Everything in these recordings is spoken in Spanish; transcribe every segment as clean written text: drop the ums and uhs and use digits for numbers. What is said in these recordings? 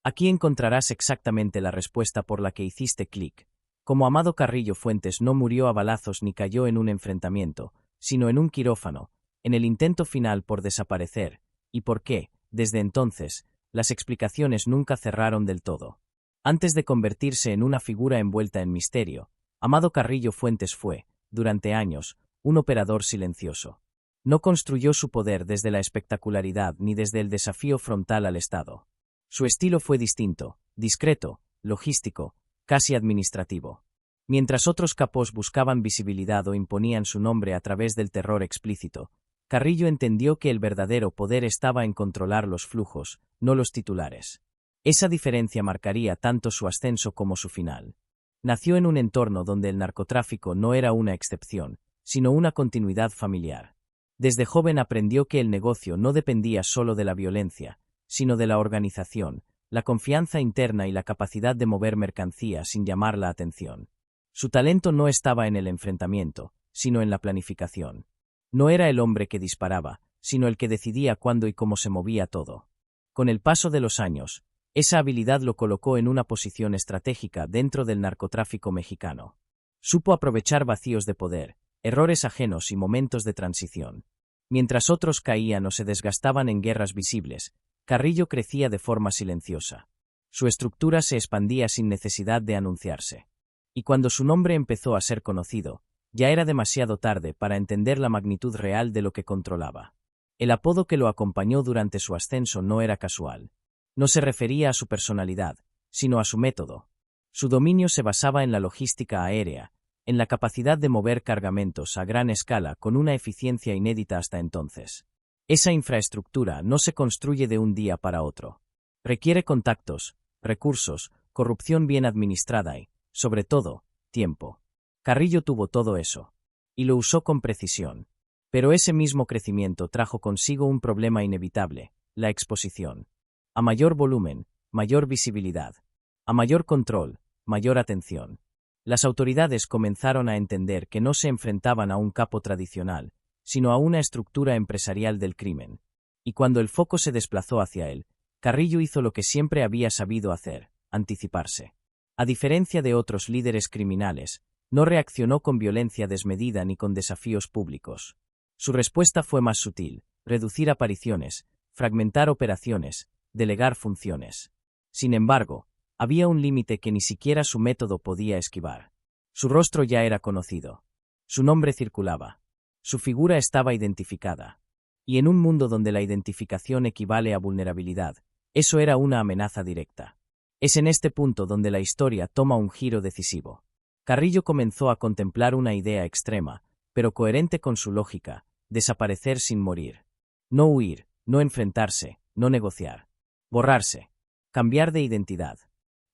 Aquí encontrarás exactamente la respuesta por la que hiciste clic. Como Amado Carrillo Fuentes no murió a balazos ni cayó en un enfrentamiento, sino en un quirófano, en el intento final por desaparecer, y por qué, desde entonces, las explicaciones nunca cerraron del todo. Antes de convertirse en una figura envuelta en misterio, Amado Carrillo Fuentes fue, durante años, un operador silencioso. No construyó su poder desde la espectacularidad ni desde el desafío frontal al Estado. Su estilo fue distinto, discreto, logístico, casi administrativo. Mientras otros capos buscaban visibilidad o imponían su nombre a través del terror explícito, Carrillo entendió que el verdadero poder estaba en controlar los flujos, no los titulares. Esa diferencia marcaría tanto su ascenso como su final. Nació en un entorno donde el narcotráfico no era una excepción, sino una continuidad familiar. Desde joven aprendió que el negocio no dependía solo de la violencia, sino de la organización, la confianza interna y la capacidad de mover mercancía sin llamar la atención. Su talento no estaba en el enfrentamiento, sino en la planificación. No era el hombre que disparaba, sino el que decidía cuándo y cómo se movía todo. Con el paso de los años, esa habilidad lo colocó en una posición estratégica dentro del narcotráfico mexicano. Supo aprovechar vacíos de poder, errores ajenos y momentos de transición. Mientras otros caían o se desgastaban en guerras visibles, Carrillo crecía de forma silenciosa. Su estructura se expandía sin necesidad de anunciarse. Y cuando su nombre empezó a ser conocido, ya era demasiado tarde para entender la magnitud real de lo que controlaba. El apodo que lo acompañó durante su ascenso no era casual. No se refería a su personalidad, sino a su método. Su dominio se basaba en la logística aérea, en la capacidad de mover cargamentos a gran escala con una eficiencia inédita hasta entonces. Esa infraestructura no se construye de un día para otro. Requiere contactos, recursos, corrupción bien administrada y, sobre todo, tiempo. Carrillo tuvo todo eso. Y lo usó con precisión. Pero ese mismo crecimiento trajo consigo un problema inevitable, la exposición. A mayor volumen, mayor visibilidad. A mayor control, mayor atención. Las autoridades comenzaron a entender que no se enfrentaban a un capo tradicional, sino a una estructura empresarial del crimen. Y cuando el foco se desplazó hacia él, Carrillo hizo lo que siempre había sabido hacer, anticiparse. A diferencia de otros líderes criminales, no reaccionó con violencia desmedida ni con desafíos públicos. Su respuesta fue más sutil, reducir apariciones, fragmentar operaciones, delegar funciones. Sin embargo, había un límite que ni siquiera su método podía esquivar. Su rostro ya era conocido. Su nombre circulaba. Su figura estaba identificada. Y en un mundo donde la identificación equivale a vulnerabilidad, eso era una amenaza directa. Es en este punto donde la historia toma un giro decisivo. Carrillo comenzó a contemplar una idea extrema, pero coherente con su lógica: desaparecer sin morir. No huir, no enfrentarse, no negociar. Borrarse. Cambiar de identidad.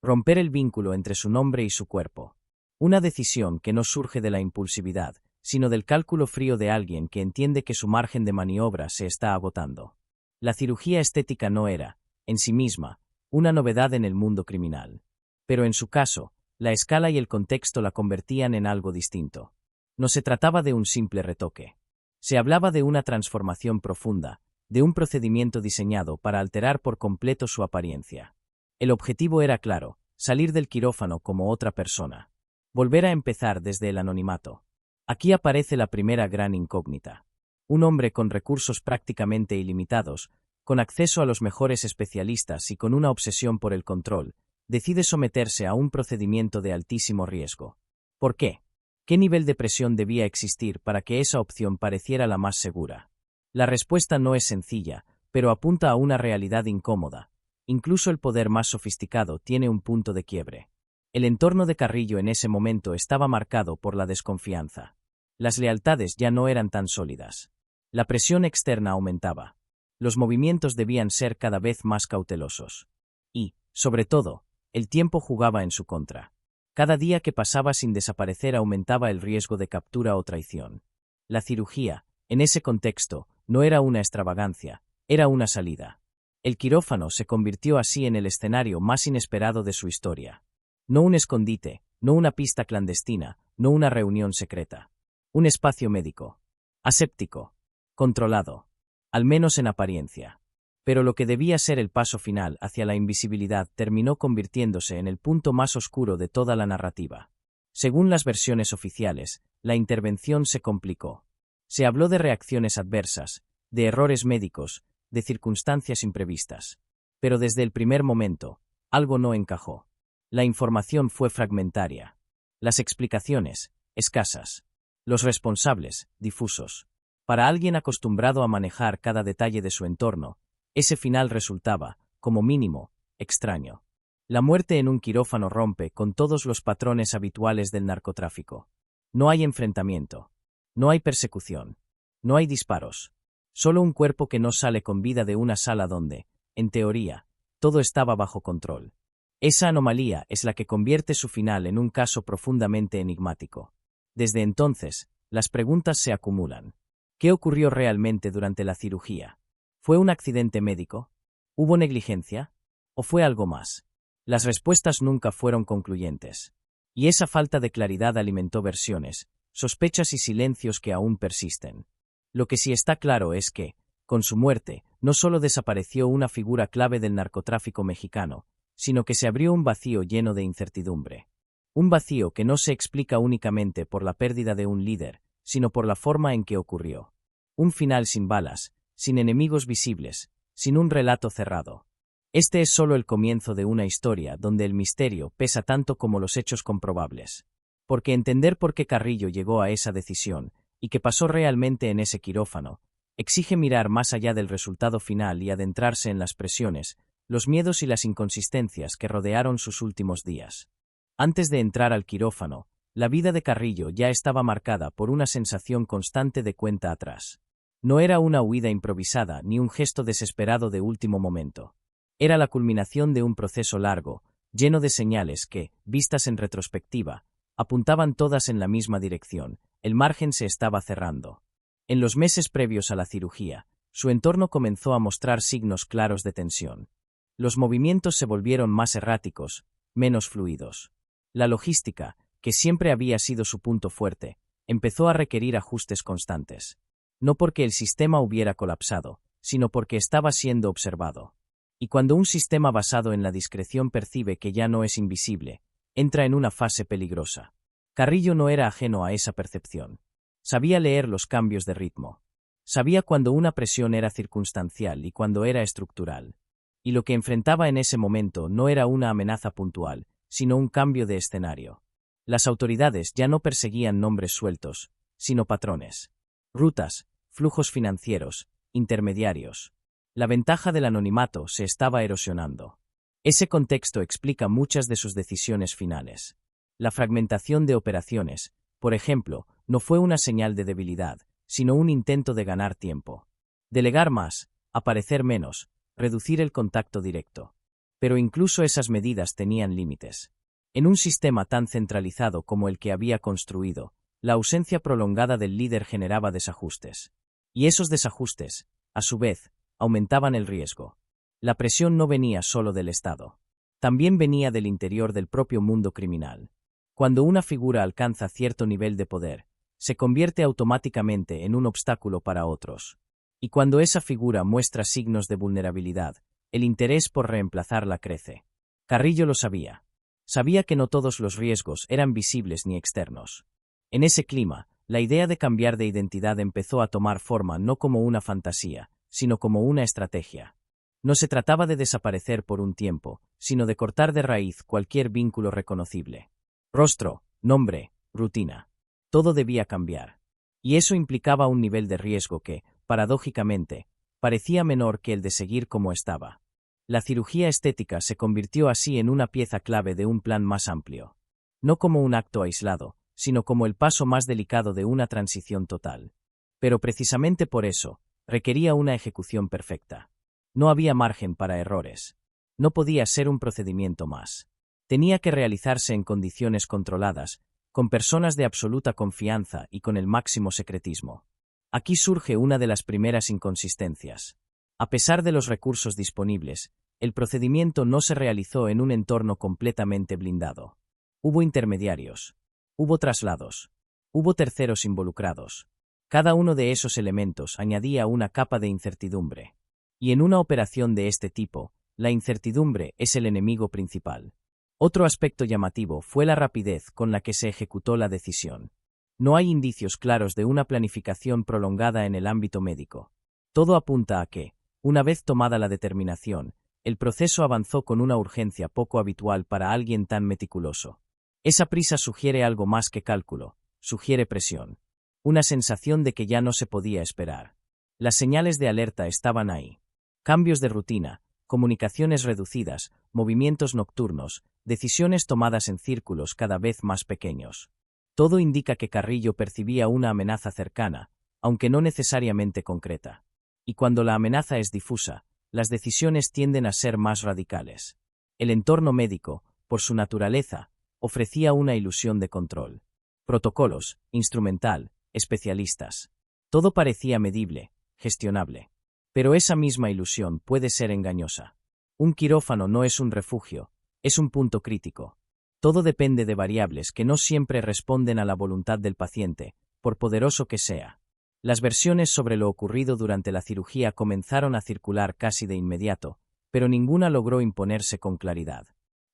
Romper el vínculo entre su nombre y su cuerpo. Una decisión que no surge de la impulsividad, sino del cálculo frío de alguien que entiende que su margen de maniobra se está agotando. La cirugía estética no era, en sí misma, una novedad en el mundo criminal. Pero en su caso, la escala y el contexto la convertían en algo distinto. No se trataba de un simple retoque. Se hablaba de una transformación profunda, de un procedimiento diseñado para alterar por completo su apariencia. El objetivo era claro: salir del quirófano como otra persona. Volver a empezar desde el anonimato. Aquí aparece la primera gran incógnita. Un hombre con recursos prácticamente ilimitados, con acceso a los mejores especialistas y con una obsesión por el control, decide someterse a un procedimiento de altísimo riesgo. ¿Por qué? ¿Qué nivel de presión debía existir para que esa opción pareciera la más segura? La respuesta no es sencilla, pero apunta a una realidad incómoda. Incluso el poder más sofisticado tiene un punto de quiebre. El entorno de Carrillo en ese momento estaba marcado por la desconfianza. Las lealtades ya no eran tan sólidas. La presión externa aumentaba. Los movimientos debían ser cada vez más cautelosos. Y, sobre todo, el tiempo jugaba en su contra. Cada día que pasaba sin desaparecer aumentaba el riesgo de captura o traición. La cirugía, en ese contexto, no era una extravagancia, era una salida. El quirófano se convirtió así en el escenario más inesperado de su historia. No un escondite, no una pista clandestina, no una reunión secreta. Un espacio médico. Aséptico. Controlado. Al menos en apariencia. Pero lo que debía ser el paso final hacia la invisibilidad terminó convirtiéndose en el punto más oscuro de toda la narrativa. Según las versiones oficiales, la intervención se complicó. Se habló de reacciones adversas, de errores médicos, de circunstancias imprevistas. Pero desde el primer momento, algo no encajó. La información fue fragmentaria. Las explicaciones, escasas. Los responsables, difusos. Para alguien acostumbrado a manejar cada detalle de su entorno, ese final resultaba, como mínimo, extraño. La muerte en un quirófano rompe con todos los patrones habituales del narcotráfico. No hay enfrentamiento. No hay persecución. No hay disparos. Solo un cuerpo que no sale con vida de una sala donde, en teoría, todo estaba bajo control. Esa anomalía es la que convierte su final en un caso profundamente enigmático. Desde entonces, las preguntas se acumulan. ¿Qué ocurrió realmente durante la cirugía? ¿Fue un accidente médico? ¿Hubo negligencia? ¿O fue algo más? Las respuestas nunca fueron concluyentes. Y esa falta de claridad alimentó versiones, sospechas y silencios que aún persisten. Lo que sí está claro es que, con su muerte, no solo desapareció una figura clave del narcotráfico mexicano, sino que se abrió un vacío lleno de incertidumbre. Un vacío que no se explica únicamente por la pérdida de un líder, sino por la forma en que ocurrió. Un final sin balas, sin enemigos visibles, sin un relato cerrado. Este es solo el comienzo de una historia donde el misterio pesa tanto como los hechos comprobables. Porque entender por qué Carrillo llegó a esa decisión, y qué pasó realmente en ese quirófano, exige mirar más allá del resultado final y adentrarse en las presiones, los miedos y las inconsistencias que rodearon sus últimos días. Antes de entrar al quirófano, la vida de Carrillo ya estaba marcada por una sensación constante de cuenta atrás. No era una huida improvisada ni un gesto desesperado de último momento. Era la culminación de un proceso largo, lleno de señales que, vistas en retrospectiva, apuntaban todas en la misma dirección. El margen se estaba cerrando. En los meses previos a la cirugía, su entorno comenzó a mostrar signos claros de tensión. Los movimientos se volvieron más erráticos, menos fluidos. La logística, que siempre había sido su punto fuerte, empezó a requerir ajustes constantes. No porque el sistema hubiera colapsado, sino porque estaba siendo observado. Y cuando un sistema basado en la discreción percibe que ya no es invisible, entra en una fase peligrosa. Carrillo no era ajeno a esa percepción. Sabía leer los cambios de ritmo. Sabía cuando una presión era circunstancial y cuando era estructural. Y lo que enfrentaba en ese momento no era una amenaza puntual, sino un cambio de escenario. Las autoridades ya no perseguían nombres sueltos, sino patrones. Rutas, flujos financieros, intermediarios. La ventaja del anonimato se estaba erosionando. Ese contexto explica muchas de sus decisiones finales. La fragmentación de operaciones, por ejemplo, no fue una señal de debilidad, sino un intento de ganar tiempo. Delegar más, aparecer menos, reducir el contacto directo. Pero incluso esas medidas tenían límites. En un sistema tan centralizado como el que había construido, la ausencia prolongada del líder generaba desajustes. Y esos desajustes, a su vez, aumentaban el riesgo. La presión no venía solo del Estado. También venía del interior del propio mundo criminal. Cuando una figura alcanza cierto nivel de poder, se convierte automáticamente en un obstáculo para otros. Y cuando esa figura muestra signos de vulnerabilidad, el interés por reemplazarla crece. Carrillo lo sabía. Sabía que no todos los riesgos eran visibles ni externos. En ese clima, la idea de cambiar de identidad empezó a tomar forma no como una fantasía, sino como una estrategia. No se trataba de desaparecer por un tiempo, sino de cortar de raíz cualquier vínculo reconocible. Rostro, nombre, rutina. Todo debía cambiar. Y eso implicaba un nivel de riesgo que, paradójicamente, parecía menor que el de seguir como estaba. La cirugía estética se convirtió así en una pieza clave de un plan más amplio. No como un acto aislado, sino como el paso más delicado de una transición total. Pero precisamente por eso, requería una ejecución perfecta. No había margen para errores. No podía ser un procedimiento más. Tenía que realizarse en condiciones controladas, con personas de absoluta confianza y con el máximo secretismo. Aquí surge una de las primeras inconsistencias. A pesar de los recursos disponibles, el procedimiento no se realizó en un entorno completamente blindado. Hubo intermediarios. Hubo traslados. Hubo terceros involucrados. Cada uno de esos elementos añadía una capa de incertidumbre. Y en una operación de este tipo, la incertidumbre es el enemigo principal. Otro aspecto llamativo fue la rapidez con la que se ejecutó la decisión. No hay indicios claros de una planificación prolongada en el ámbito médico. Todo apunta a que, una vez tomada la determinación, el proceso avanzó con una urgencia poco habitual para alguien tan meticuloso. Esa prisa sugiere algo más que cálculo, sugiere presión. Una sensación de que ya no se podía esperar. Las señales de alerta estaban ahí. Cambios de rutina, comunicaciones reducidas, movimientos nocturnos, decisiones tomadas en círculos cada vez más pequeños. Todo indica que Carrillo percibía una amenaza cercana, aunque no necesariamente concreta. Y cuando la amenaza es difusa, las decisiones tienden a ser más radicales. El entorno médico, por su naturaleza, ofrecía una ilusión de control. Protocolos, instrumental, especialistas. Todo parecía medible, gestionable. Pero esa misma ilusión puede ser engañosa. Un quirófano no es un refugio, es un punto crítico. Todo depende de variables que no siempre responden a la voluntad del paciente, por poderoso que sea. Las versiones sobre lo ocurrido durante la cirugía comenzaron a circular casi de inmediato, pero ninguna logró imponerse con claridad.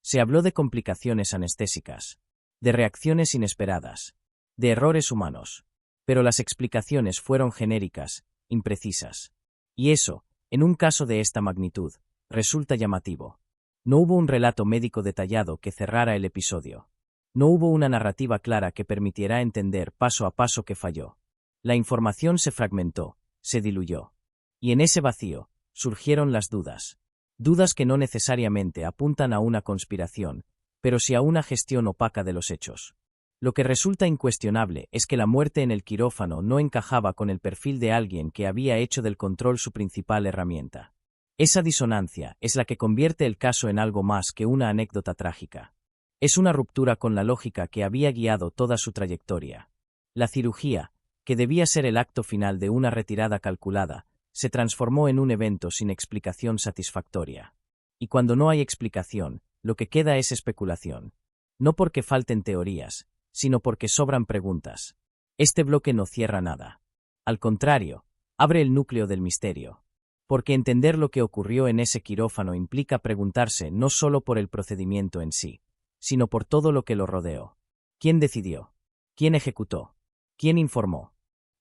Se habló de complicaciones anestésicas, de reacciones inesperadas, de errores humanos, pero las explicaciones fueron genéricas, imprecisas. Y eso, en un caso de esta magnitud, resulta llamativo. No hubo un relato médico detallado que cerrara el episodio. No hubo una narrativa clara que permitiera entender paso a paso que falló. La información se fragmentó, se diluyó. Y en ese vacío, surgieron las dudas. Dudas que no necesariamente apuntan a una conspiración, pero sí a una gestión opaca de los hechos. Lo que resulta incuestionable es que la muerte en el quirófano no encajaba con el perfil de alguien que había hecho del control su principal herramienta. Esa disonancia es la que convierte el caso en algo más que una anécdota trágica. Es una ruptura con la lógica que había guiado toda su trayectoria. La cirugía, que debía ser el acto final de una retirada calculada, se transformó en un evento sin explicación satisfactoria. Y cuando no hay explicación, lo que queda es especulación. No porque falten teorías, sino porque sobran preguntas. Este bloque no cierra nada. Al contrario, abre el núcleo del misterio. Porque entender lo que ocurrió en ese quirófano implica preguntarse no solo por el procedimiento en sí, sino por todo lo que lo rodeó. ¿Quién decidió? ¿Quién ejecutó? ¿Quién informó?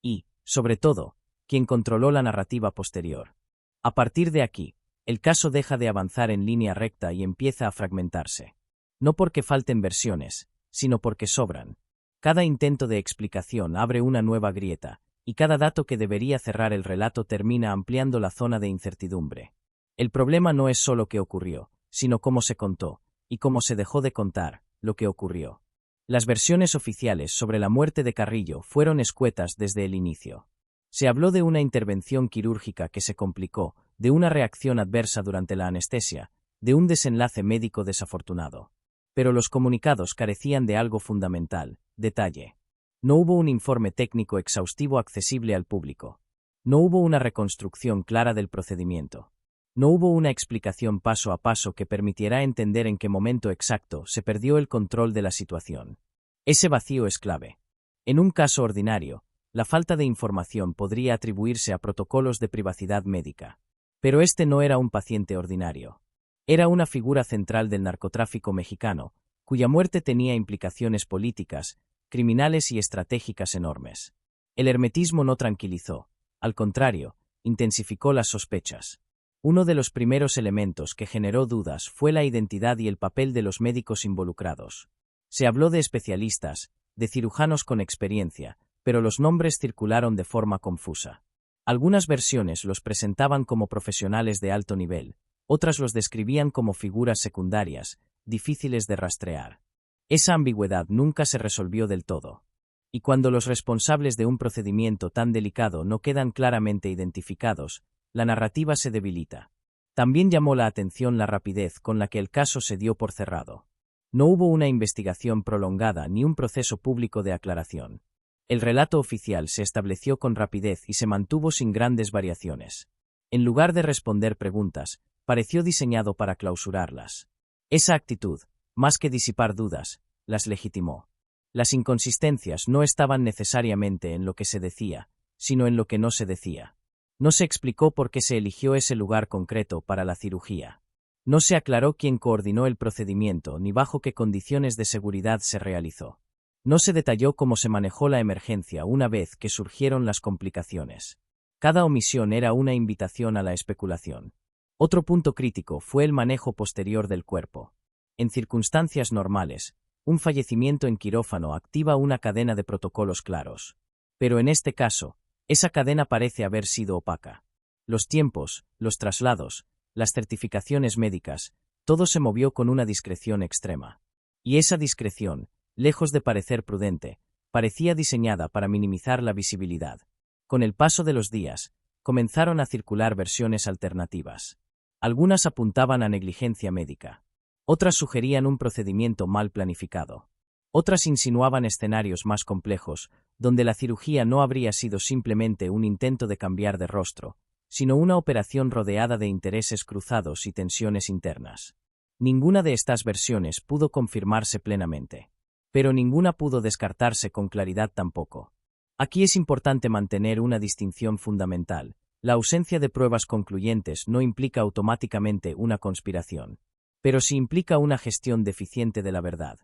Y, sobre todo, ¿quién controló la narrativa posterior? A partir de aquí, el caso deja de avanzar en línea recta y empieza a fragmentarse. No porque falten versiones, sino porque sobran. Cada intento de explicación abre una nueva grieta, y cada dato que debería cerrar el relato termina ampliando la zona de incertidumbre. El problema no es solo qué ocurrió, sino cómo se contó, y cómo se dejó de contar lo que ocurrió. Las versiones oficiales sobre la muerte de Carrillo fueron escuetas desde el inicio. Se habló de una intervención quirúrgica que se complicó, de una reacción adversa durante la anestesia, de un desenlace médico desafortunado. Pero los comunicados carecían de algo fundamental: detalle. No hubo un informe técnico exhaustivo accesible al público. No hubo una reconstrucción clara del procedimiento. No hubo una explicación paso a paso que permitiera entender en qué momento exacto se perdió el control de la situación. Ese vacío es clave. En un caso ordinario, la falta de información podría atribuirse a protocolos de privacidad médica. Pero este no era un paciente ordinario. Era una figura central del narcotráfico mexicano, cuya muerte tenía implicaciones políticas, criminales y estratégicas enormes. El hermetismo no tranquilizó, al contrario, intensificó las sospechas. Uno de los primeros elementos que generó dudas fue la identidad y el papel de los médicos involucrados. Se habló de especialistas, de cirujanos con experiencia, pero los nombres circularon de forma confusa. Algunas versiones los presentaban como profesionales de alto nivel, otras los describían como figuras secundarias, difíciles de rastrear. Esa ambigüedad nunca se resolvió del todo. Y cuando los responsables de un procedimiento tan delicado no quedan claramente identificados, la narrativa se debilita. También llamó la atención la rapidez con la que el caso se dio por cerrado. No hubo una investigación prolongada ni un proceso público de aclaración. El relato oficial se estableció con rapidez y se mantuvo sin grandes variaciones. En lugar de responder preguntas, pareció diseñado para clausurarlas. Esa actitud, más que disipar dudas, las legitimó. Las inconsistencias no estaban necesariamente en lo que se decía, sino en lo que no se decía. No se explicó por qué se eligió ese lugar concreto para la cirugía. No se aclaró quién coordinó el procedimiento ni bajo qué condiciones de seguridad se realizó. No se detalló cómo se manejó la emergencia una vez que surgieron las complicaciones. Cada omisión era una invitación a la especulación. Otro punto crítico fue el manejo posterior del cuerpo. En circunstancias normales, un fallecimiento en quirófano activa una cadena de protocolos claros. Pero en este caso, esa cadena parece haber sido opaca. Los tiempos, los traslados, las certificaciones médicas, todo se movió con una discreción extrema. Y esa discreción, lejos de parecer prudente, parecía diseñada para minimizar la visibilidad. Con el paso de los días, comenzaron a circular versiones alternativas. Algunas apuntaban a negligencia médica. Otras sugerían un procedimiento mal planificado. Otras insinuaban escenarios más complejos, donde la cirugía no habría sido simplemente un intento de cambiar de rostro, sino una operación rodeada de intereses cruzados y tensiones internas. Ninguna de estas versiones pudo confirmarse plenamente. Pero ninguna pudo descartarse con claridad tampoco. Aquí es importante mantener una distinción fundamental. La ausencia de pruebas concluyentes no implica automáticamente una conspiración, pero sí implica una gestión deficiente de la verdad.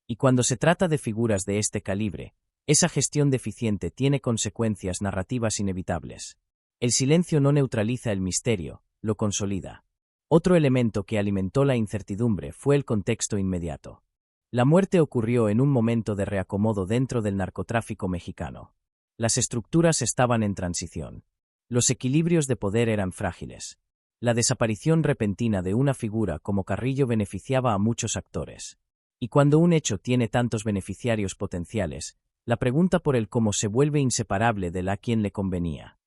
Y cuando se trata de figuras de este calibre, esa gestión deficiente tiene consecuencias narrativas inevitables. El silencio no neutraliza el misterio, lo consolida. Otro elemento que alimentó la incertidumbre fue el contexto inmediato. La muerte ocurrió en un momento de reacomodo dentro del narcotráfico mexicano. Las estructuras estaban en transición. Los equilibrios de poder eran frágiles. La desaparición repentina de una figura como Carrillo beneficiaba a muchos actores. Y cuando un hecho tiene tantos beneficiarios potenciales, la pregunta por el cómo se vuelve inseparable de la a quien le convenía.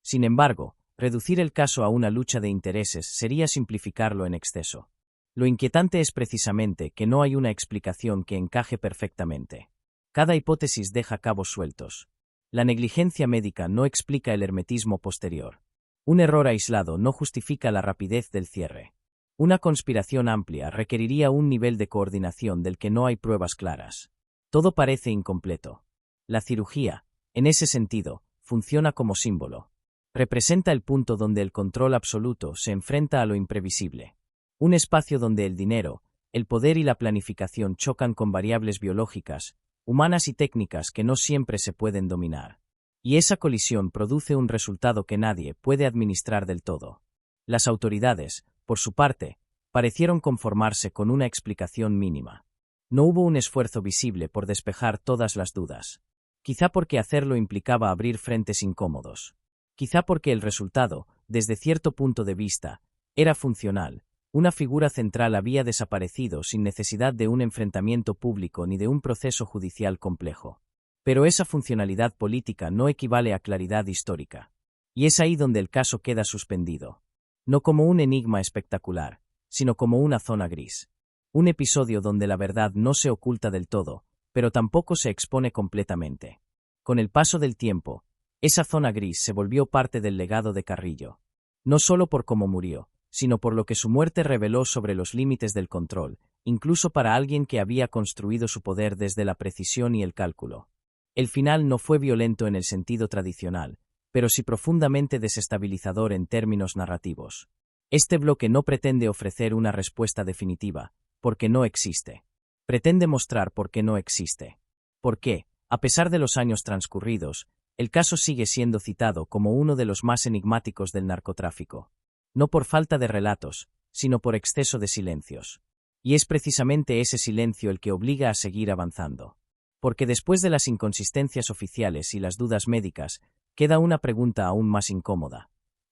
Sin embargo, reducir el caso a una lucha de intereses sería simplificarlo en exceso. Lo inquietante es precisamente que no hay una explicación que encaje perfectamente. Cada hipótesis deja cabos sueltos. La negligencia médica no explica el hermetismo posterior. Un error aislado no justifica la rapidez del cierre. Una conspiración amplia requeriría un nivel de coordinación del que no hay pruebas claras. Todo parece incompleto. La cirugía, en ese sentido, funciona como símbolo. Representa el punto donde el control absoluto se enfrenta a lo imprevisible. Un espacio donde el dinero, el poder y la planificación chocan con variables biológicas, humanas y técnicas que no siempre se pueden dominar. Y esa colisión produce un resultado que nadie puede administrar del todo. Las autoridades, por su parte, parecieron conformarse con una explicación mínima. No hubo un esfuerzo visible por despejar todas las dudas. Quizá porque hacerlo implicaba abrir frentes incómodos. Quizá porque el resultado, desde cierto punto de vista, era funcional. Una figura central había desaparecido sin necesidad de un enfrentamiento público ni de un proceso judicial complejo. Pero esa funcionalidad política no equivale a claridad histórica. Y es ahí donde el caso queda suspendido. No como un enigma espectacular, sino como una zona gris. Un episodio donde la verdad no se oculta del todo, pero tampoco se expone completamente. Con el paso del tiempo, esa zona gris se volvió parte del legado de Carrillo. No solo por cómo murió, sino por lo que su muerte reveló sobre los límites del control, incluso para alguien que había construido su poder desde la precisión y el cálculo. El final no fue violento en el sentido tradicional, pero sí profundamente desestabilizador en términos narrativos. Este bloque no pretende ofrecer una respuesta definitiva, porque no existe. Pretende mostrar por qué no existe. Por qué, a pesar de los años transcurridos, el caso sigue siendo citado como uno de los más enigmáticos del narcotráfico. No por falta de relatos, sino por exceso de silencios. Y es precisamente ese silencio el que obliga a seguir avanzando. Porque después de las inconsistencias oficiales y las dudas médicas, queda una pregunta aún más incómoda.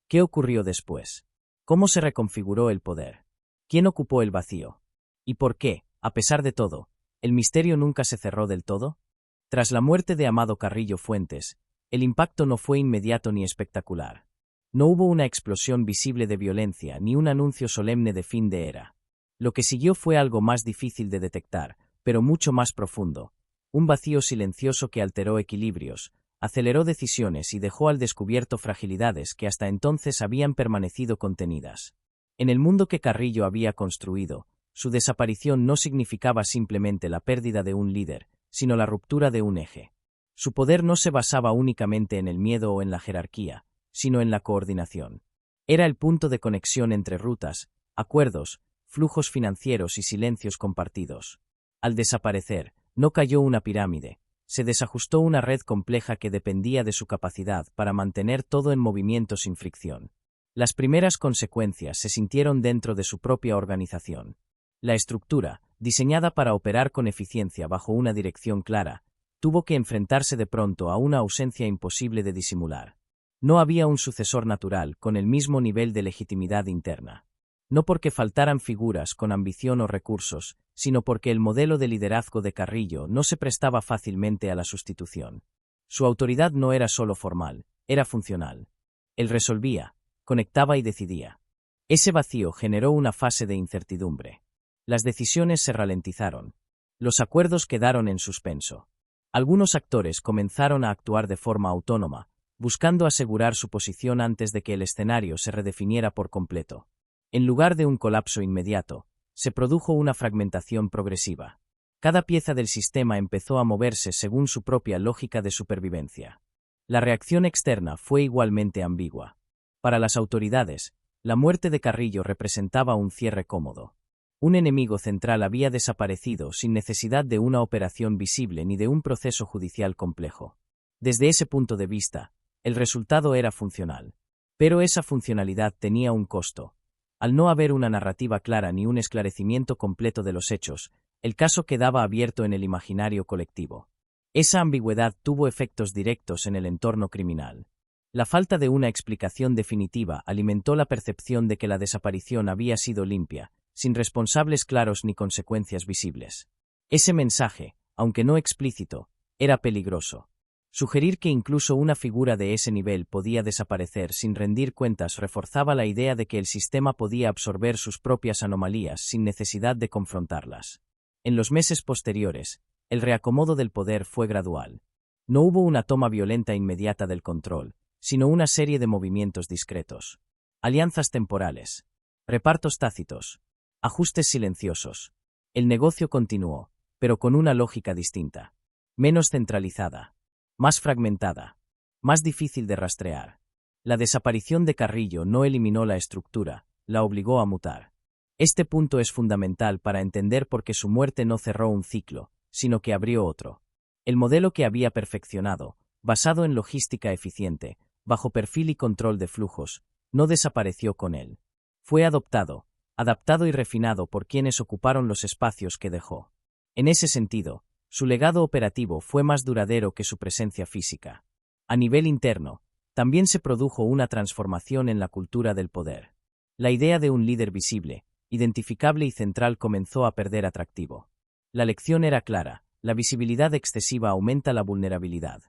¿Qué ocurrió después? ¿Cómo se reconfiguró el poder? ¿Quién ocupó el vacío? ¿Y por qué, a pesar de todo, el misterio nunca se cerró del todo? Tras la muerte de Amado Carrillo Fuentes, el impacto no fue inmediato ni espectacular. No hubo una explosión visible de violencia ni un anuncio solemne de fin de era. Lo que siguió fue algo más difícil de detectar, pero mucho más profundo. Un vacío silencioso que alteró equilibrios, aceleró decisiones y dejó al descubierto fragilidades que hasta entonces habían permanecido contenidas. En el mundo que Carrillo había construido, su desaparición no significaba simplemente la pérdida de un líder, sino la ruptura de un eje. Su poder no se basaba únicamente en el miedo o en la jerarquía, sino en la coordinación. Era el punto de conexión entre rutas, acuerdos, flujos financieros y silencios compartidos. Al desaparecer, no cayó una pirámide, se desajustó una red compleja que dependía de su capacidad para mantener todo en movimiento sin fricción. Las primeras consecuencias se sintieron dentro de su propia organización. La estructura, diseñada para operar con eficiencia bajo una dirección clara, tuvo que enfrentarse de pronto a una ausencia imposible de disimular. No había un sucesor natural con el mismo nivel de legitimidad interna. No porque faltaran figuras con ambición o recursos, sino porque el modelo de liderazgo de Carrillo no se prestaba fácilmente a la sustitución. Su autoridad no era solo formal, era funcional. Él resolvía, conectaba y decidía. Ese vacío generó una fase de incertidumbre. Las decisiones se ralentizaron. Los acuerdos quedaron en suspenso. Algunos actores comenzaron a actuar de forma autónoma, buscando asegurar su posición antes de que el escenario se redefiniera por completo. En lugar de un colapso inmediato, se produjo una fragmentación progresiva. Cada pieza del sistema empezó a moverse según su propia lógica de supervivencia. La reacción externa fue igualmente ambigua. Para las autoridades, la muerte de Carrillo representaba un cierre cómodo. Un enemigo central había desaparecido sin necesidad de una operación visible ni de un proceso judicial complejo. Desde ese punto de vista, el resultado era funcional. Pero esa funcionalidad tenía un costo. Al no haber una narrativa clara ni un esclarecimiento completo de los hechos, el caso quedaba abierto en el imaginario colectivo. Esa ambigüedad tuvo efectos directos en el entorno criminal. La falta de una explicación definitiva alimentó la percepción de que la desaparición había sido limpia, sin responsables claros ni consecuencias visibles. Ese mensaje, aunque no explícito, era peligroso. Sugerir que incluso una figura de ese nivel podía desaparecer sin rendir cuentas reforzaba la idea de que el sistema podía absorber sus propias anomalías sin necesidad de confrontarlas. En los meses posteriores, el reacomodo del poder fue gradual. No hubo una toma violenta inmediata del control, sino una serie de movimientos discretos. Alianzas temporales, repartos tácitos, ajustes silenciosos. El negocio continuó, pero con una lógica distinta. Menos centralizada. Más fragmentada. Más difícil de rastrear. La desaparición de Carrillo no eliminó la estructura, la obligó a mutar. Este punto es fundamental para entender por qué su muerte no cerró un ciclo, sino que abrió otro. El modelo que había perfeccionado, basado en logística eficiente, bajo perfil y control de flujos, no desapareció con él. Fue adoptado, adaptado y refinado por quienes ocuparon los espacios que dejó. En ese sentido, su legado operativo fue más duradero que su presencia física. A nivel interno, también se produjo una transformación en la cultura del poder. La idea de un líder visible, identificable y central comenzó a perder atractivo. La lección era clara, la visibilidad excesiva aumenta la vulnerabilidad.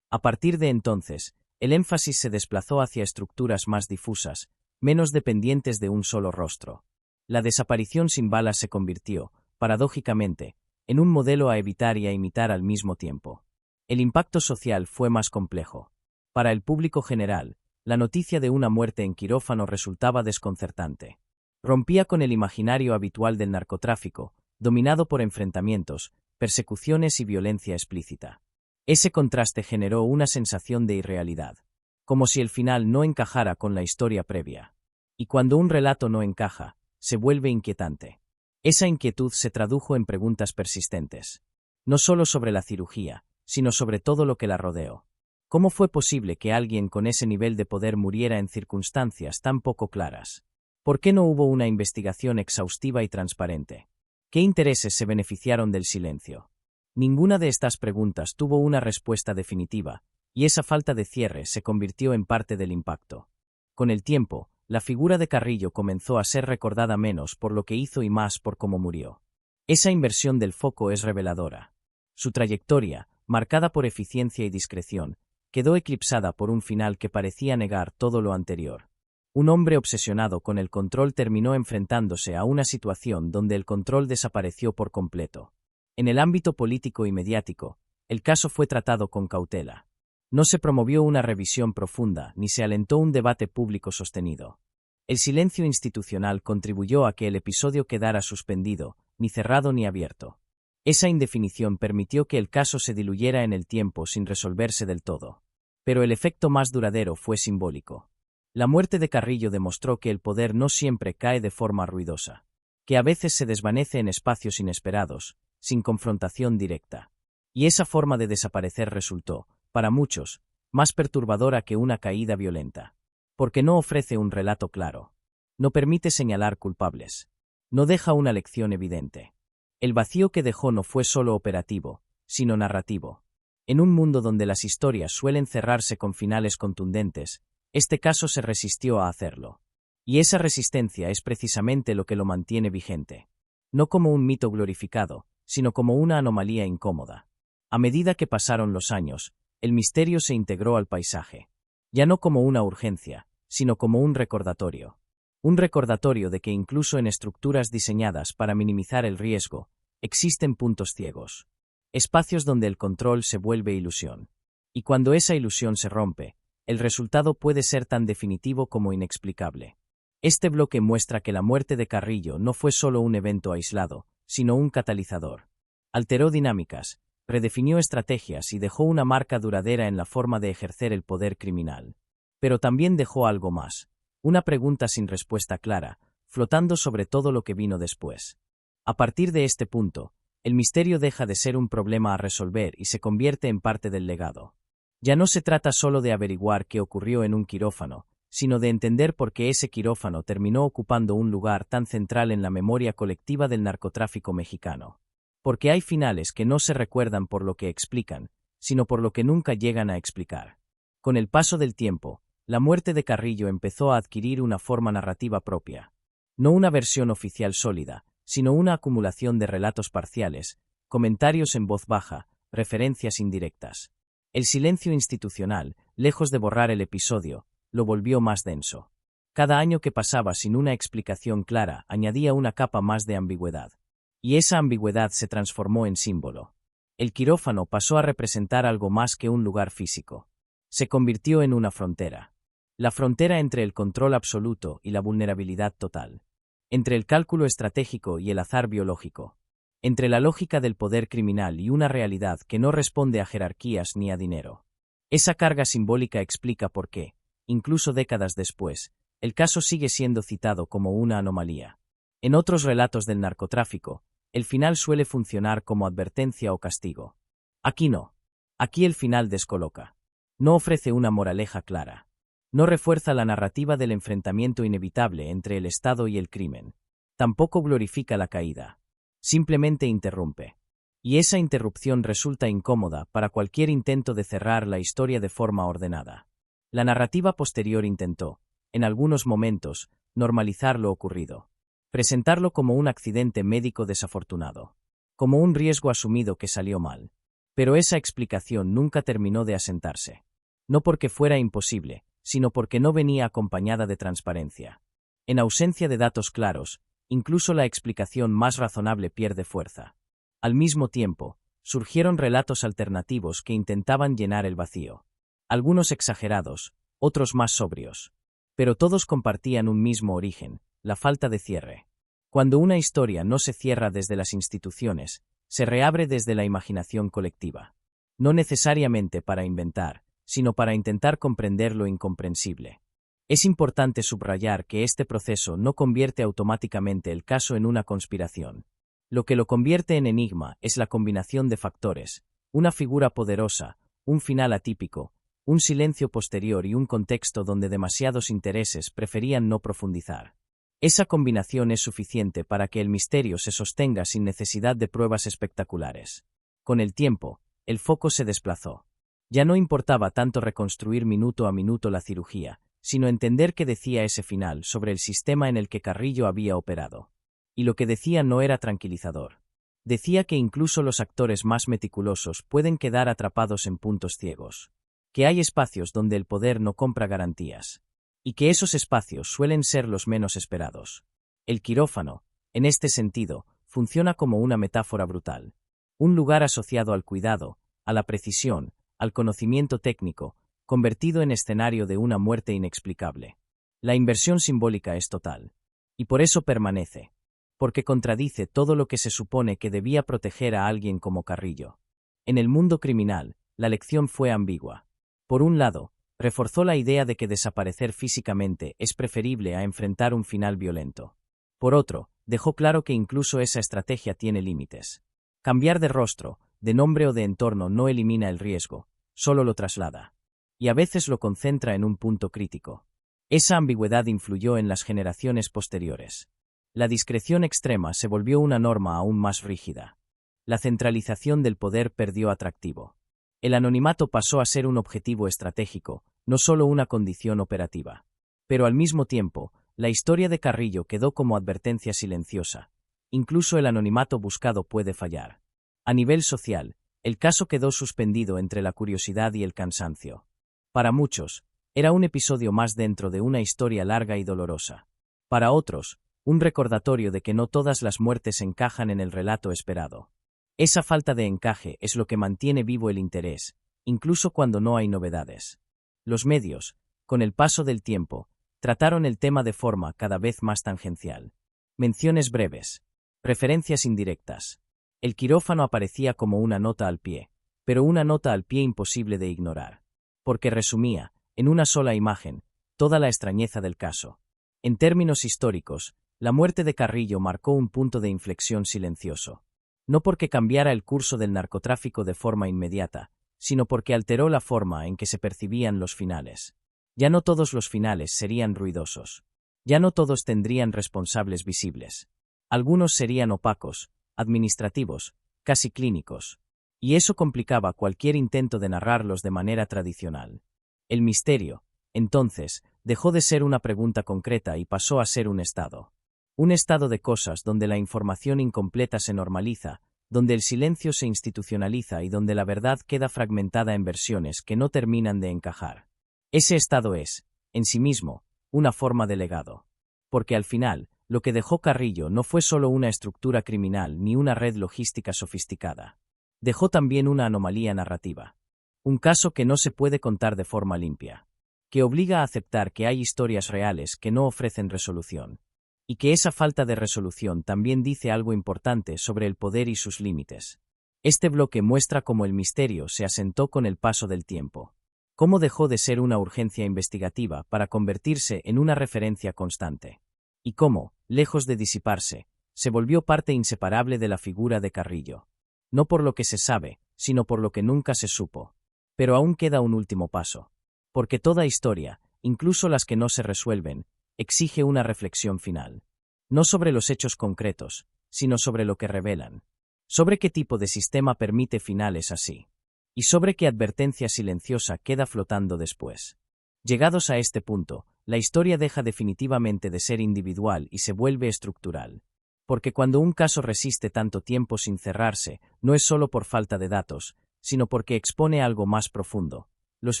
A partir de entonces, el énfasis se desplazó hacia estructuras más difusas, menos dependientes de un solo rostro. La desaparición sin balas se convirtió, paradójicamente, en un modelo a evitar y a imitar al mismo tiempo. El impacto social fue más complejo. Para el público general, la noticia de una muerte en quirófano resultaba desconcertante. Rompía con el imaginario habitual del narcotráfico, dominado por enfrentamientos, persecuciones y violencia explícita. Ese contraste generó una sensación de irrealidad, como si el final no encajara con la historia previa. Y cuando un relato no encaja, se vuelve inquietante. Esa inquietud se tradujo en preguntas persistentes. No solo sobre la cirugía, sino sobre todo lo que la rodeó. ¿Cómo fue posible que alguien con ese nivel de poder muriera en circunstancias tan poco claras? ¿Por qué no hubo una investigación exhaustiva y transparente? ¿Qué intereses se beneficiaron del silencio? Ninguna de estas preguntas tuvo una respuesta definitiva, y esa falta de cierre se convirtió en parte del impacto. Con el tiempo, la figura de Carrillo comenzó a ser recordada menos por lo que hizo y más por cómo murió. Esa inversión del foco es reveladora. Su trayectoria, marcada por eficiencia y discreción, quedó eclipsada por un final que parecía negar todo lo anterior. Un hombre obsesionado con el control terminó enfrentándose a una situación donde el control desapareció por completo. En el ámbito político y mediático, el caso fue tratado con cautela. No se promovió una revisión profunda ni se alentó un debate público sostenido. El silencio institucional contribuyó a que el episodio quedara suspendido, ni cerrado ni abierto. Esa indefinición permitió que el caso se diluyera en el tiempo sin resolverse del todo. Pero el efecto más duradero fue simbólico. La muerte de Carrillo demostró que el poder no siempre cae de forma ruidosa, que a veces se desvanece en espacios inesperados, sin confrontación directa. Y esa forma de desaparecer resultó, para muchos, más perturbadora que una caída violenta. Porque no ofrece un relato claro. No permite señalar culpables. No deja una lección evidente. El vacío que dejó no fue solo operativo, sino narrativo. En un mundo donde las historias suelen cerrarse con finales contundentes, este caso se resistió a hacerlo. Y esa resistencia es precisamente lo que lo mantiene vigente. No como un mito glorificado, sino como una anomalía incómoda. A medida que pasaron los años, el misterio se integró al paisaje. Ya no como una urgencia, sino como un recordatorio. Un recordatorio de que incluso en estructuras diseñadas para minimizar el riesgo, existen puntos ciegos. Espacios donde el control se vuelve ilusión. Y cuando esa ilusión se rompe, el resultado puede ser tan definitivo como inexplicable. Este bloque muestra que la muerte de Carrillo no fue solo un evento aislado, sino un catalizador. Alteró dinámicas, redefinió estrategias y dejó una marca duradera en la forma de ejercer el poder criminal. Pero también dejó algo más, una pregunta sin respuesta clara, flotando sobre todo lo que vino después. A partir de este punto, el misterio deja de ser un problema a resolver y se convierte en parte del legado. Ya no se trata solo de averiguar qué ocurrió en un quirófano, sino de entender por qué ese quirófano terminó ocupando un lugar tan central en la memoria colectiva del narcotráfico mexicano. Porque hay finales que no se recuerdan por lo que explican, sino por lo que nunca llegan a explicar. Con el paso del tiempo, la muerte de Carrillo empezó a adquirir una forma narrativa propia. No una versión oficial sólida, sino una acumulación de relatos parciales, comentarios en voz baja, referencias indirectas. El silencio institucional, lejos de borrar el episodio, lo volvió más denso. Cada año que pasaba sin una explicación clara añadía una capa más de ambigüedad. Y esa ambigüedad se transformó en símbolo. El quirófano pasó a representar algo más que un lugar físico. Se convirtió en una frontera. La frontera entre el control absoluto y la vulnerabilidad total. Entre el cálculo estratégico y el azar biológico. Entre la lógica del poder criminal y una realidad que no responde a jerarquías ni a dinero. Esa carga simbólica explica por qué, incluso décadas después, el caso sigue siendo citado como una anomalía. En otros relatos del narcotráfico, el final suele funcionar como advertencia o castigo. Aquí no. Aquí el final descoloca. No ofrece una moraleja clara. No refuerza la narrativa del enfrentamiento inevitable entre el Estado y el crimen. Tampoco glorifica la caída. Simplemente interrumpe. Y esa interrupción resulta incómoda para cualquier intento de cerrar la historia de forma ordenada. La narrativa posterior intentó, en algunos momentos, normalizar lo ocurrido. Presentarlo como un accidente médico desafortunado. Como un riesgo asumido que salió mal. Pero esa explicación nunca terminó de asentarse. No porque fuera imposible, sino porque no venía acompañada de transparencia. En ausencia de datos claros, incluso la explicación más razonable pierde fuerza. Al mismo tiempo, surgieron relatos alternativos que intentaban llenar el vacío. Algunos exagerados, otros más sobrios. Pero todos compartían un mismo origen, la falta de cierre. Cuando una historia no se cierra desde las instituciones, se reabre desde la imaginación colectiva. No necesariamente para inventar, sino para intentar comprender lo incomprensible. Es importante subrayar que este proceso no convierte automáticamente el caso en una conspiración. Lo que lo convierte en enigma es la combinación de factores, una figura poderosa, un final atípico, un silencio posterior y un contexto donde demasiados intereses preferían no profundizar. Esa combinación es suficiente para que el misterio se sostenga sin necesidad de pruebas espectaculares. Con el tiempo, el foco se desplazó. Ya no importaba tanto reconstruir minuto a minuto la cirugía, sino entender qué decía ese final sobre el sistema en el que Carrillo había operado. Y lo que decía no era tranquilizador. Decía que incluso los actores más meticulosos pueden quedar atrapados en puntos ciegos. Que hay espacios donde el poder no compra garantías. Y que esos espacios suelen ser los menos esperados. El quirófano, en este sentido, funciona como una metáfora brutal. Un lugar asociado al cuidado, a la precisión, al conocimiento técnico, convertido en escenario de una muerte inexplicable. La inversión simbólica es total. Y por eso permanece. Porque contradice todo lo que se supone que debía proteger a alguien como Carrillo. En el mundo criminal, la lección fue ambigua. Por un lado, reforzó la idea de que desaparecer físicamente es preferible a enfrentar un final violento. Por otro, dejó claro que incluso esa estrategia tiene límites. Cambiar de rostro, de nombre o de entorno no elimina el riesgo, solo lo traslada. Y a veces lo concentra en un punto crítico. Esa ambigüedad influyó en las generaciones posteriores. La discreción extrema se volvió una norma aún más rígida. La centralización del poder perdió atractivo. El anonimato pasó a ser un objetivo estratégico, no solo una condición operativa. Pero al mismo tiempo, la historia de Carrillo quedó como advertencia silenciosa. Incluso el anonimato buscado puede fallar. A nivel social, el caso quedó suspendido entre la curiosidad y el cansancio. Para muchos, era un episodio más dentro de una historia larga y dolorosa. Para otros, un recordatorio de que no todas las muertes encajan en el relato esperado. Esa falta de encaje es lo que mantiene vivo el interés, incluso cuando no hay novedades. Los medios, con el paso del tiempo, trataron el tema de forma cada vez más tangencial. Menciones breves. Referencias indirectas. El quirófano aparecía como una nota al pie, pero una nota al pie imposible de ignorar. Porque resumía, en una sola imagen, toda la extrañeza del caso. En términos históricos, la muerte de Carrillo marcó un punto de inflexión silencioso. No porque cambiara el curso del narcotráfico de forma inmediata, sino porque alteró la forma en que se percibían los finales. Ya no todos los finales serían ruidosos. Ya no todos tendrían responsables visibles. Algunos serían opacos, administrativos, casi clínicos. Y eso complicaba cualquier intento de narrarlos de manera tradicional. El misterio, entonces, dejó de ser una pregunta concreta y pasó a ser un estado. Un estado de cosas donde la información incompleta se normaliza, donde el silencio se institucionaliza y donde la verdad queda fragmentada en versiones que no terminan de encajar. Ese estado es, en sí mismo, una forma de legado. Porque al final, lo que dejó Carrillo no fue solo una estructura criminal ni una red logística sofisticada. Dejó también una anomalía narrativa. Un caso que no se puede contar de forma limpia. Que obliga a aceptar que hay historias reales que no ofrecen resolución. Y que esa falta de resolución también dice algo importante sobre el poder y sus límites. Este bloque muestra cómo el misterio se asentó con el paso del tiempo. Cómo dejó de ser una urgencia investigativa para convertirse en una referencia constante. Y cómo, lejos de disiparse, se volvió parte inseparable de la figura de Carrillo. No por lo que se sabe, sino por lo que nunca se supo. Pero aún queda un último paso. Porque toda historia, incluso las que no se resuelven, exige una reflexión final. No sobre los hechos concretos, sino sobre lo que revelan. Sobre qué tipo de sistema permite finales así. Y sobre qué advertencia silenciosa queda flotando después. Llegados a este punto, la historia deja definitivamente de ser individual y se vuelve estructural. Porque cuando un caso resiste tanto tiempo sin cerrarse, no es solo por falta de datos, sino porque expone algo más profundo. Los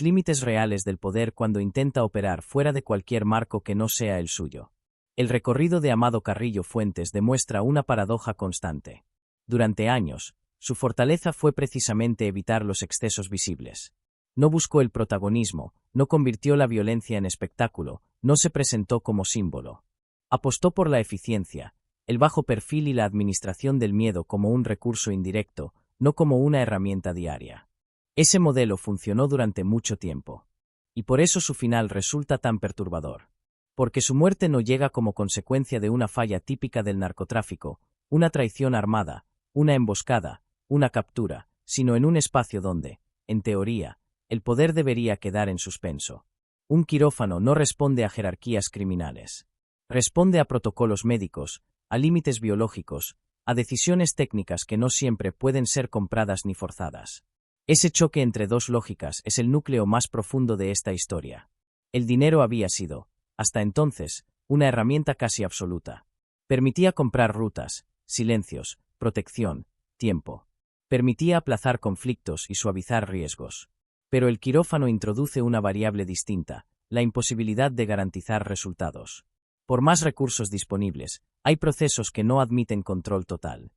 límites reales del poder cuando intenta operar fuera de cualquier marco que no sea el suyo. El recorrido de Amado Carrillo Fuentes demuestra una paradoja constante. Durante años, su fortaleza fue precisamente evitar los excesos visibles. No buscó el protagonismo, no convirtió la violencia en espectáculo, no se presentó como símbolo. Apostó por la eficiencia, el bajo perfil y la administración del miedo como un recurso indirecto, no como una herramienta diaria. Ese modelo funcionó durante mucho tiempo. Y por eso su final resulta tan perturbador. Porque su muerte no llega como consecuencia de una falla típica del narcotráfico, una traición armada, una emboscada, una captura, sino en un espacio donde, en teoría, el poder debería quedar en suspenso. Un quirófano no responde a jerarquías criminales. Responde a protocolos médicos, a límites biológicos, a decisiones técnicas que no siempre pueden ser compradas ni forzadas. Ese choque entre dos lógicas es el núcleo más profundo de esta historia. El dinero había sido, hasta entonces, una herramienta casi absoluta. Permitía comprar rutas, silencios, protección, tiempo. Permitía aplazar conflictos y suavizar riesgos. Pero el quirófano introduce una variable distinta, la imposibilidad de garantizar resultados. Por más recursos disponibles, hay procesos que no admiten control total.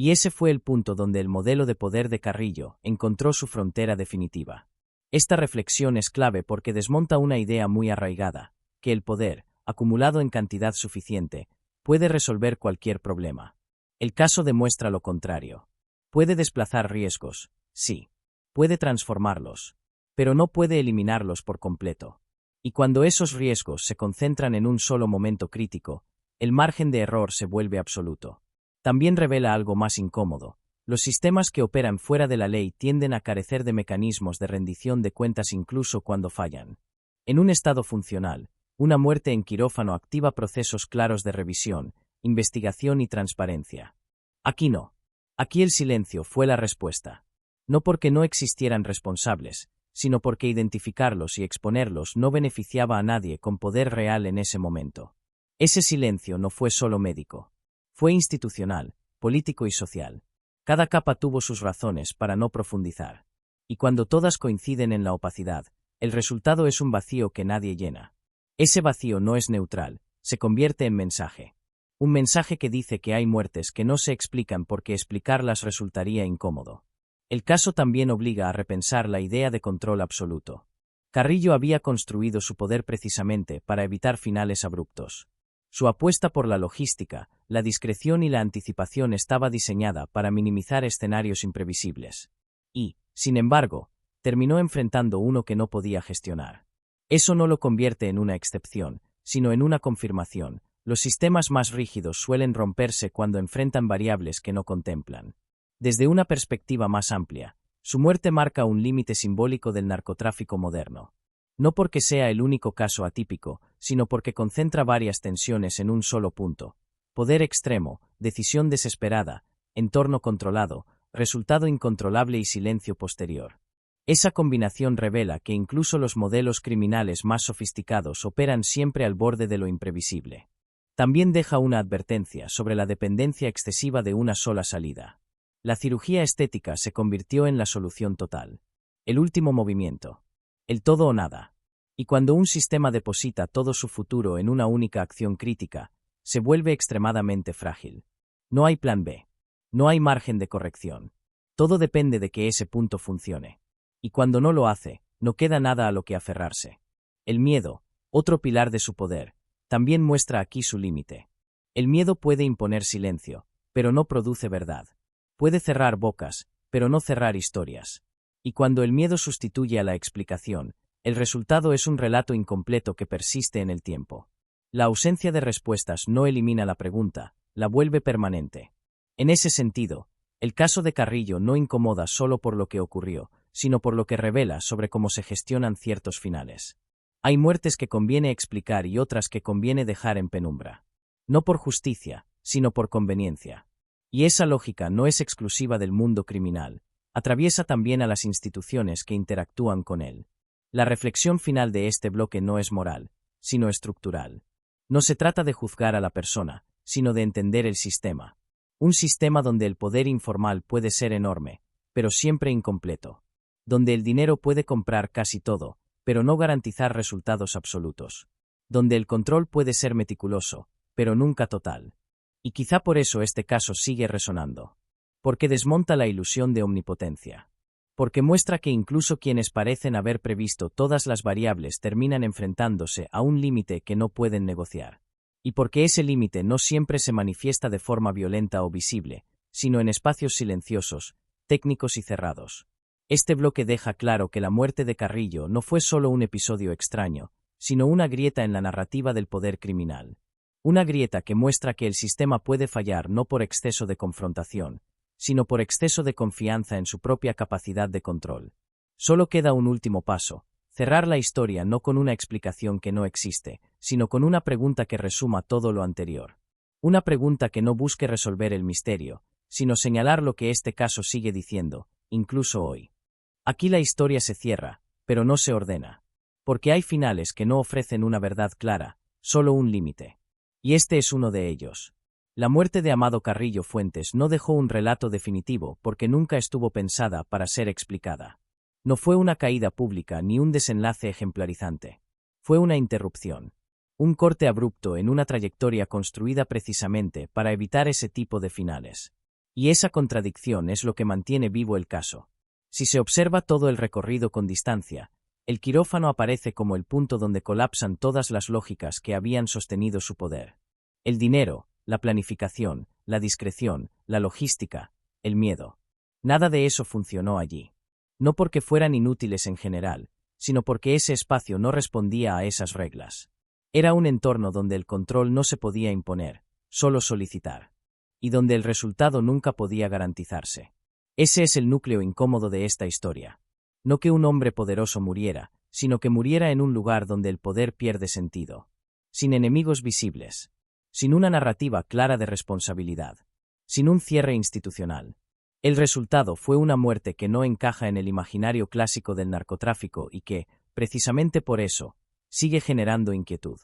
Y ese fue el punto donde el modelo de poder de Carrillo encontró su frontera definitiva. Esta reflexión es clave porque desmonta una idea muy arraigada, que el poder, acumulado en cantidad suficiente, puede resolver cualquier problema. El caso demuestra lo contrario. Puede desplazar riesgos, sí. Puede transformarlos. pero no puede eliminarlos por completo. Y cuando esos riesgos se concentran en un solo momento crítico, el margen de error se vuelve absoluto. También revela algo más incómodo. Los sistemas que operan fuera de la ley tienden a carecer de mecanismos de rendición de cuentas incluso cuando fallan. En un estado funcional, una muerte en quirófano activa procesos claros de revisión, investigación y transparencia. Aquí no. Aquí el silencio fue la respuesta. No porque no existieran responsables, sino porque identificarlos y exponerlos no beneficiaba a nadie con poder real en ese momento. Ese silencio no fue solo médico. Fue institucional, político y social. Cada capa tuvo sus razones para no profundizar. Y cuando todas coinciden en la opacidad, el resultado es un vacío que nadie llena. Ese vacío no es neutral, se convierte en mensaje. Un mensaje que dice que hay muertes que no se explican porque explicarlas resultaría incómodo. El caso también obliga a repensar la idea de control absoluto. Carrillo había construido su poder precisamente para evitar finales abruptos. Su apuesta por la logística, la discreción y la anticipación estaba diseñada para minimizar escenarios imprevisibles. Y, sin embargo, terminó enfrentando uno que no podía gestionar. Eso no lo convierte en una excepción, sino en una confirmación. Los sistemas más rígidos suelen romperse cuando enfrentan variables que no contemplan. Desde una perspectiva más amplia, su muerte marca un límite simbólico del narcotráfico moderno. No porque sea el único caso atípico, sino porque concentra varias tensiones en un solo punto. Poder extremo, decisión desesperada, entorno controlado, resultado incontrolable y silencio posterior. Esa combinación revela que incluso los modelos criminales más sofisticados operan siempre al borde de lo imprevisible. También deja una advertencia sobre la dependencia excesiva de una sola salida. La cirugía estética se convirtió en la solución total. El último movimiento. El todo o nada. Y cuando un sistema deposita todo su futuro en una única acción crítica, se vuelve extremadamente frágil. No hay plan B. No hay margen de corrección. Todo depende de que ese punto funcione. Y cuando no lo hace, no queda nada a lo que aferrarse. El miedo, otro pilar de su poder, también muestra aquí su límite. El miedo puede imponer silencio, pero no produce verdad. Puede cerrar bocas, pero no cerrar historias. Y cuando el miedo sustituye a la explicación, el resultado es un relato incompleto que persiste en el tiempo. La ausencia de respuestas no elimina la pregunta, la vuelve permanente. En ese sentido, el caso de Carrillo no incomoda solo por lo que ocurrió, sino por lo que revela sobre cómo se gestionan ciertos finales. Hay muertes que conviene explicar y otras que conviene dejar en penumbra. No por justicia, sino por conveniencia. Y esa lógica no es exclusiva del mundo criminal, atraviesa también a las instituciones que interactúan con él. La reflexión final de este bloque no es moral, sino estructural. No se trata de juzgar a la persona, sino de entender el sistema. Un sistema donde el poder informal puede ser enorme, pero siempre incompleto. Donde el dinero puede comprar casi todo, pero no garantizar resultados absolutos. Donde el control puede ser meticuloso, pero nunca total. Y quizá por eso este caso sigue resonando. Porque desmonta la ilusión de omnipotencia. Porque muestra que incluso quienes parecen haber previsto todas las variables terminan enfrentándose a un límite que no pueden negociar. Y porque ese límite no siempre se manifiesta de forma violenta o visible, sino en espacios silenciosos, técnicos y cerrados. Este bloque deja claro que la muerte de Carrillo no fue solo un episodio extraño, sino una grieta en la narrativa del poder criminal. Una grieta que muestra que el sistema puede fallar no por exceso de confrontación, sino por exceso de confianza en su propia capacidad de control. Solo queda un último paso, cerrar la historia no con una explicación que no existe, sino con una pregunta que resuma todo lo anterior. Una pregunta que no busque resolver el misterio, sino señalar lo que este caso sigue diciendo, incluso hoy. Aquí la historia se cierra, pero no se ordena. Porque hay finales que no ofrecen una verdad clara, solo un límite. Y este es uno de ellos. La muerte de Amado Carrillo Fuentes no dejó un relato definitivo porque nunca estuvo pensada para ser explicada. No fue una caída pública ni un desenlace ejemplarizante. Fue una interrupción. Un corte abrupto en una trayectoria construida precisamente para evitar ese tipo de finales. Y esa contradicción es lo que mantiene vivo el caso. Si se observa todo el recorrido con distancia, el quirófano aparece como el punto donde colapsan todas las lógicas que habían sostenido su poder. El dinero, la planificación, la discreción, la logística, el miedo. Nada de eso funcionó allí. No porque fueran inútiles en general, sino porque ese espacio no respondía a esas reglas. Era un entorno donde el control no se podía imponer, solo solicitar. Y donde el resultado nunca podía garantizarse. Ese es el núcleo incómodo de esta historia. No que un hombre poderoso muriera, sino que muriera en un lugar donde el poder pierde sentido. Sin enemigos visibles. Sin una narrativa clara de responsabilidad. Sin un cierre institucional. El resultado fue una muerte que no encaja en el imaginario clásico del narcotráfico y que, precisamente por eso, sigue generando inquietud.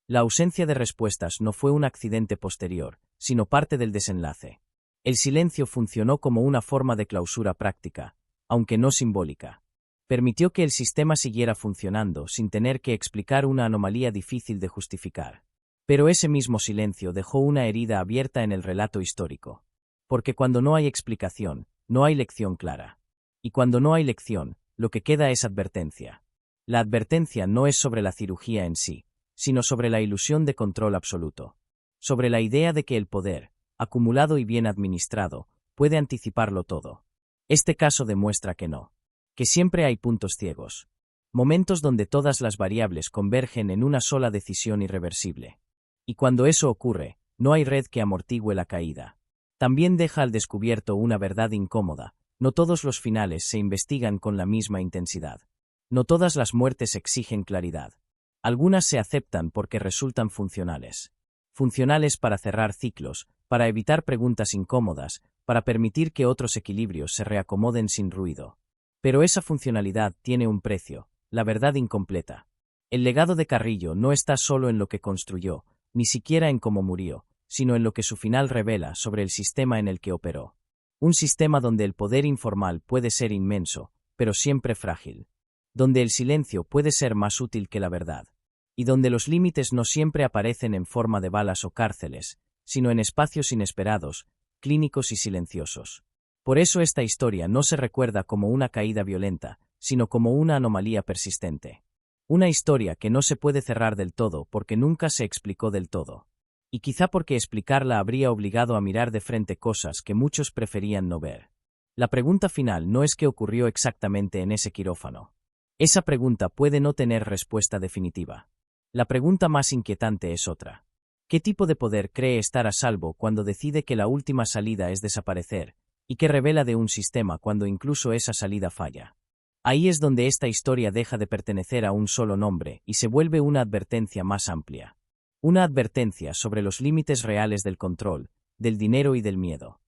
La ausencia de respuestas no fue un accidente posterior, sino parte del desenlace. El silencio funcionó como una forma de clausura práctica, aunque no simbólica. Permitió que el sistema siguiera funcionando sin tener que explicar una anomalía difícil de justificar. Pero ese mismo silencio dejó una herida abierta en el relato histórico. Porque cuando no hay explicación, no hay lección clara. Y cuando no hay lección, lo que queda es advertencia. La advertencia no es sobre la cirugía en sí, sino sobre la ilusión de control absoluto. Sobre la idea de que el poder, acumulado y bien administrado, puede anticiparlo todo. Este caso demuestra que no. Que siempre hay puntos ciegos. Momentos donde todas las variables convergen en una sola decisión irreversible. Y cuando eso ocurre, no hay red que amortigüe la caída. También deja al descubierto una verdad incómoda: no todos los finales se investigan con la misma intensidad. No todas las muertes exigen claridad. Algunas se aceptan porque resultan funcionales. Funcionales para cerrar ciclos, para evitar preguntas incómodas, para permitir que otros equilibrios se reacomoden sin ruido. Pero esa funcionalidad tiene un precio: la verdad incompleta. El legado de Carrillo no está solo en lo que construyó, ni siquiera en cómo murió, sino en lo que su final revela sobre el sistema en el que operó. Un sistema donde el poder informal puede ser inmenso, pero siempre frágil. Donde el silencio puede ser más útil que la verdad. Y donde los límites no siempre aparecen en forma de balas o cárceles, sino en espacios inesperados, clínicos y silenciosos. Por eso esta historia no se recuerda como una caída violenta, sino como una anomalía persistente. Una historia que no se puede cerrar del todo porque nunca se explicó del todo. Y quizá porque explicarla habría obligado a mirar de frente cosas que muchos preferían no ver. La pregunta final no es qué ocurrió exactamente en ese quirófano. Esa pregunta puede no tener respuesta definitiva. La pregunta más inquietante es otra. ¿Qué tipo de poder cree estar a salvo cuando decide que la última salida es desaparecer, y qué revela de un sistema cuando incluso esa salida falla? Ahí es donde esta historia deja de pertenecer a un solo nombre y se vuelve una advertencia más amplia. Una advertencia sobre los límites reales del control, del dinero y del miedo.